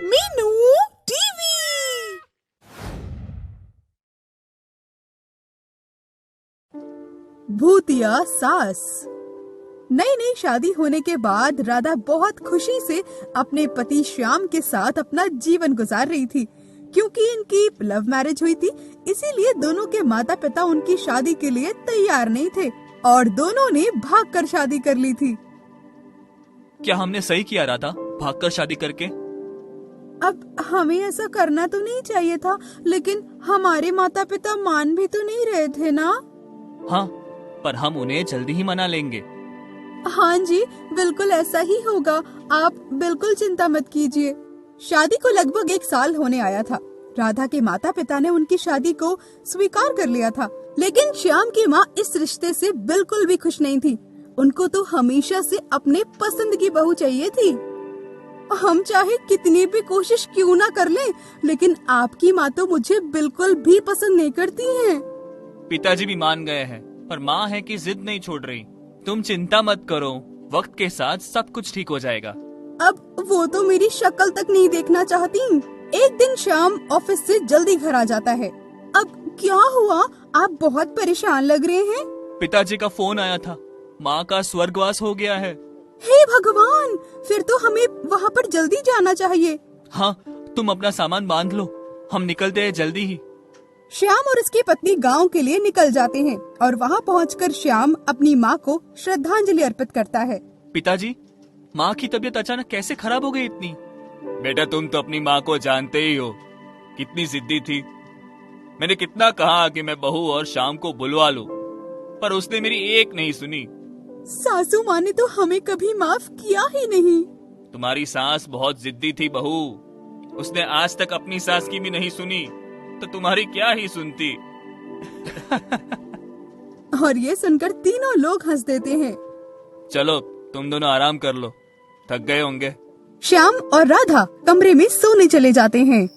Meenu TV. भूतिया सास। नई नई शादी होने के बाद राधा बहुत खुशी से अपने पति श्याम के साथ अपना जीवन गुजार रही थी। क्योंकि इनकी लव मैरिज हुई थी, इसीलिए दोनों के माता पिता उनकी शादी के लिए तैयार नहीं थे और दोनों ने भागकर शादी कर ली थी। क्या हमने सही किया राधा, भागकर शादी करके? अब हमें ऐसा करना तो नहीं चाहिए था, लेकिन हमारे माता पिता मान भी तो नहीं रहे थे ना। हाँ, पर हम उन्हें जल्दी ही मना लेंगे। हाँ जी, बिल्कुल ऐसा ही होगा। आप बिल्कुल चिंता मत कीजिए। शादी को लगभग 1 साल होने आया था। राधा के माता पिता ने उनकी शादी को स्वीकार कर लिया था, लेकिन श्याम की माँ इस रिश्ते से बिल्कुल भी खुश नहीं थी। उनको तो हमेशा से अपने पसंद की बहू चाहिए थी। हम चाहे कितनी भी कोशिश क्यों ना कर लें, लेकिन आपकी माँ तो मुझे बिल्कुल भी पसंद नहीं करती हैं। पिताजी भी मान गए हैं, पर माँ है कि जिद नहीं छोड़ रही। तुम चिंता मत करो, वक्त के साथ सब कुछ ठीक हो जाएगा। अब वो तो मेरी शक्ल तक नहीं देखना चाहती। एक दिन श्याम ऑफिस से जल्दी घर आ जाता है। अब क्या हुआ? आप बहुत परेशान लग रहे हैं। पिताजी का फोन आया था, माँ का स्वर्गवास हो गया है। हे भगवान, फिर तो हमें वहाँ पर जल्दी जाना चाहिए। हाँ, तुम अपना सामान बांध लो, हम निकलते हैं जल्दी ही। श्याम और उसकी पत्नी गांव के लिए निकल जाते हैं और वहाँ पहुंचकर श्याम अपनी माँ को श्रद्धांजलि अर्पित करता है। पिताजी, माँ की तबीयत अचानक कैसे खराब हो गई इतनी? बेटा, तुम तो अपनी माँ को जानते ही हो, कितनी जिद्दी थी। मैंने कितना कहा कि मैं बहू और श्याम को बुलवा लूं, पर उसने मेरी एक नहीं सुनी। सासू माँ ने तो हमें कभी माफ किया ही नहीं। तुम्हारी सास बहुत जिद्दी थी बहू, उसने आज तक अपनी सास की भी नहीं सुनी, तो तुम्हारी क्या ही सुनती। और ये सुनकर तीनों लोग हंस देते हैं। चलो तुम दोनों आराम कर लो, थक गए होंगे। श्याम और राधा कमरे में सोने चले जाते हैं।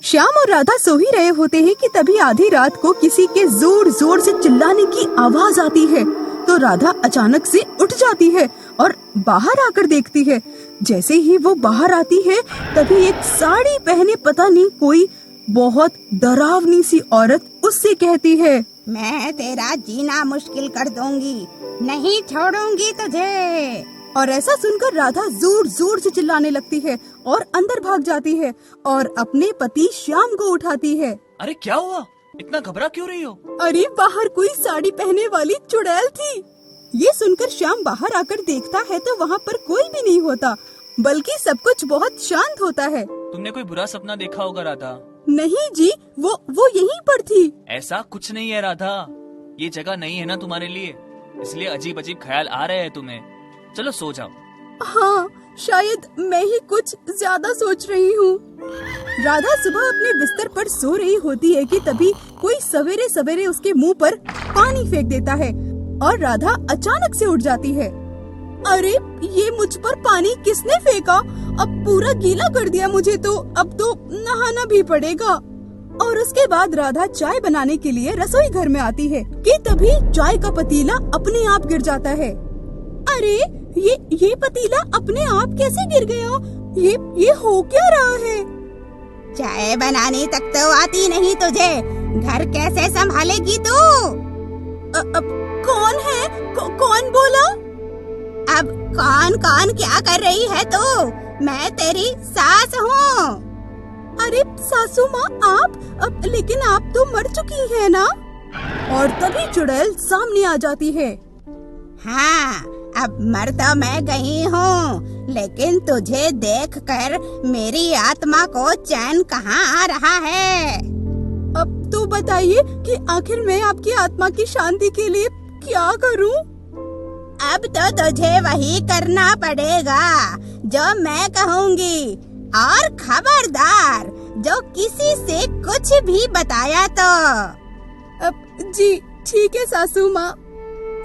श्याम और राधा सो ही रहे होते हैं कि तभी आधी रात को किसी के जोर जोर से चिल्लाने की आवाज आती है। तो राधा अचानक से उठ जाती है और बाहर आकर देखती है। जैसे ही वो बाहर आती है, तभी एक साड़ी पहने पता नहीं कोई बहुत डरावनी सी औरत उससे कहती है, मैं तेरा जीना मुश्किल कर दूंगी, नहीं छोड़ूंगी तुझे। और ऐसा सुनकर राधा जोर जोर से चिल्लाने लगती है और अंदर भाग जाती है और अपने पति श्याम को उठाती है। अरे क्या हुआ, इतना घबरा क्यों रही हो? अरे बाहर कोई साड़ी पहने वाली चुड़ैल थी। ये सुनकर श्याम बाहर आकर देखता है तो वहाँ पर कोई भी नहीं होता, बल्कि सब कुछ बहुत शांत होता है। तुमने कोई बुरा सपना देखा होगा राधा। नहीं जी, वो यहीं पर थी। ऐसा कुछ नहीं है राधा, ये जगह नहीं है ना तुम्हारे लिए, इसलिए अजीब अजीब ख्याल आ रहे हैं तुम्हें। चलो सो जाओ। हाँ, शायद मैं ही कुछ ज्यादा सोच रही हूँ। राधा सुबह अपने बिस्तर पर सो रही होती है कि तभी कोई सवेरे सवेरे उसके मुंह पर पानी फेंक देता है और राधा अचानक से उठ जाती है। अरे ये मुझ पर पानी किसने फेंका? अब पूरा गीला कर दिया मुझे, तो अब तो नहाना भी पड़ेगा। और उसके बाद राधा चाय बनाने के लिए रसोई घर में आती है कि तभी चाय का पतीला अपने आप गिर जाता है। अरे ये पतीला अपने आप कैसे गिर गया? ये हो क्या रहा है? चाय बनाने तक तो आती नहीं तुझे, घर कैसे संभालेगी तू? अब कौन है? कौन बोला? अब कौन क्या कर रही है तू? मैं तेरी सास हूँ। अरे सासू माँ, आप लेकिन आप तो मर चुकी है ना? और तभी चुड़ैल सामने आ जाती है। हाँ, अब मर तो मैं गई हूँ, लेकिन तुझे देखकर मेरी आत्मा को चैन कहाँ आ रहा है? अब तो बताइए कि आखिर मैं आपकी आत्मा की शांति के लिए क्या करूँ? अब तो तुझे वही करना पड़ेगा जो मैं कहूँगी, और खबरदार जो किसी से कुछ भी बताया तो। अब जी ठीक है सासू माँ।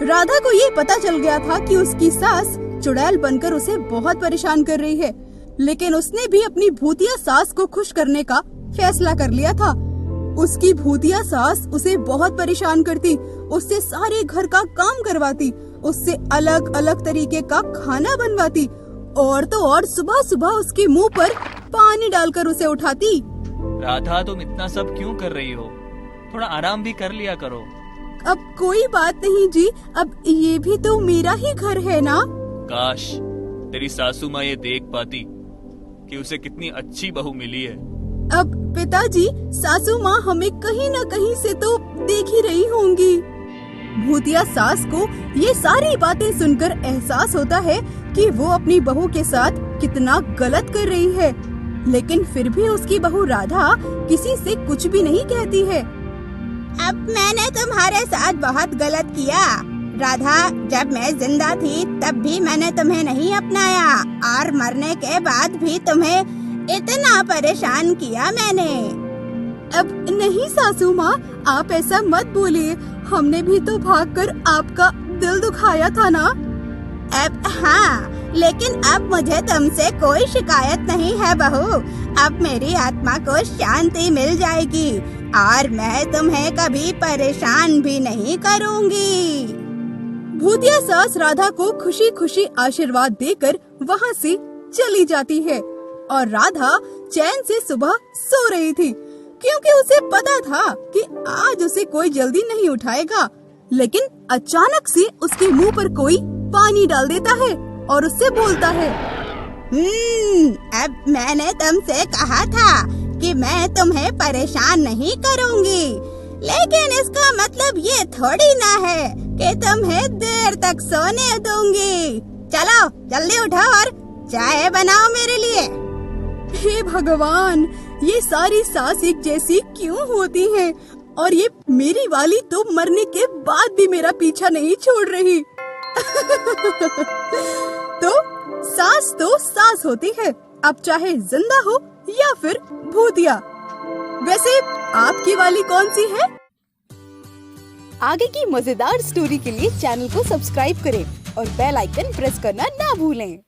राधा को ये पता चल गया था कि उसकी सास चुड़ैल बनकर उसे बहुत परेशान कर रही है, लेकिन उसने भी अपनी भूतिया सास को खुश करने का फैसला कर लिया था। उसकी भूतिया सास उसे बहुत परेशान करती, उससे सारे घर का काम करवाती, उससे अलग अलग तरीके का खाना बनवाती और तो और सुबह सुबह उसके मुंह पर पानी डालकर उसे उठाती। राधा, तुम इतना सब क्यों कर रही हो? थोड़ा आराम भी कर लिया करो। अब कोई बात नहीं जी, अब ये भी तो मेरा ही घर है ना। काश तेरी सासू माँ ये देख पाती कि उसे कितनी अच्छी बहू मिली है। अब पिताजी, सासू माँ हमें कहीं न कहीं से तो देख ही रही होंगी। भूतिया सास को ये सारी बातें सुनकर एहसास होता है कि वो अपनी बहू के साथ कितना गलत कर रही है, लेकिन फिर भी उसकी बहू राधा किसी से कुछ भी नहीं कहती है। अब मैंने तुम्हारे साथ बहुत गलत किया राधा। जब मैं जिंदा थी तब भी मैंने तुम्हें नहीं अपनाया और मरने के बाद भी तुम्हें इतना परेशान किया मैंने। अब नहीं सासू माँ, आप ऐसा मत बोलिए, हमने भी तो भागकर आपका दिल दुखाया था ना। अब हाँ, लेकिन अब मुझे तुमसे कोई शिकायत नहीं है बहू। अब मेरी आत्मा को शांति मिल जाएगी और मैं तुम्हें कभी परेशान भी नहीं करूँगी। भूतिया सास राधा को खुशी खुशी आशीर्वाद देकर वहाँ से चली जाती है और राधा चैन से सुबह सो रही थी, क्योंकि उसे पता था कि आज उसे कोई जल्दी नहीं उठाएगा। लेकिन अचानक से उसके मुंह पर कोई पानी डाल देता है और उससे बोलता है, अब मैंने तुमसे कहा था कि मैं तुम्हें परेशान नहीं करूंगी, लेकिन इसका मतलब ये थोड़ी ना है कि तुम्हें देर तक सोने दूंगी। चलो जल्दी उठो और चाय बनाओ मेरे लिए। हे भगवान, ये सारी सास एक जैसी क्यों होती हैं? और ये मेरी वाली तो मरने के बाद भी मेरा पीछा नहीं छोड़ रही। तो सास होती है, अब चाहे जिंदा हो या फिर भूतिया। वैसे आपकी वाली कौन सी है? आगे की मजेदार स्टोरी के लिए चैनल को सब्सक्राइब करें और बेल आइकन प्रेस करना ना भूलें।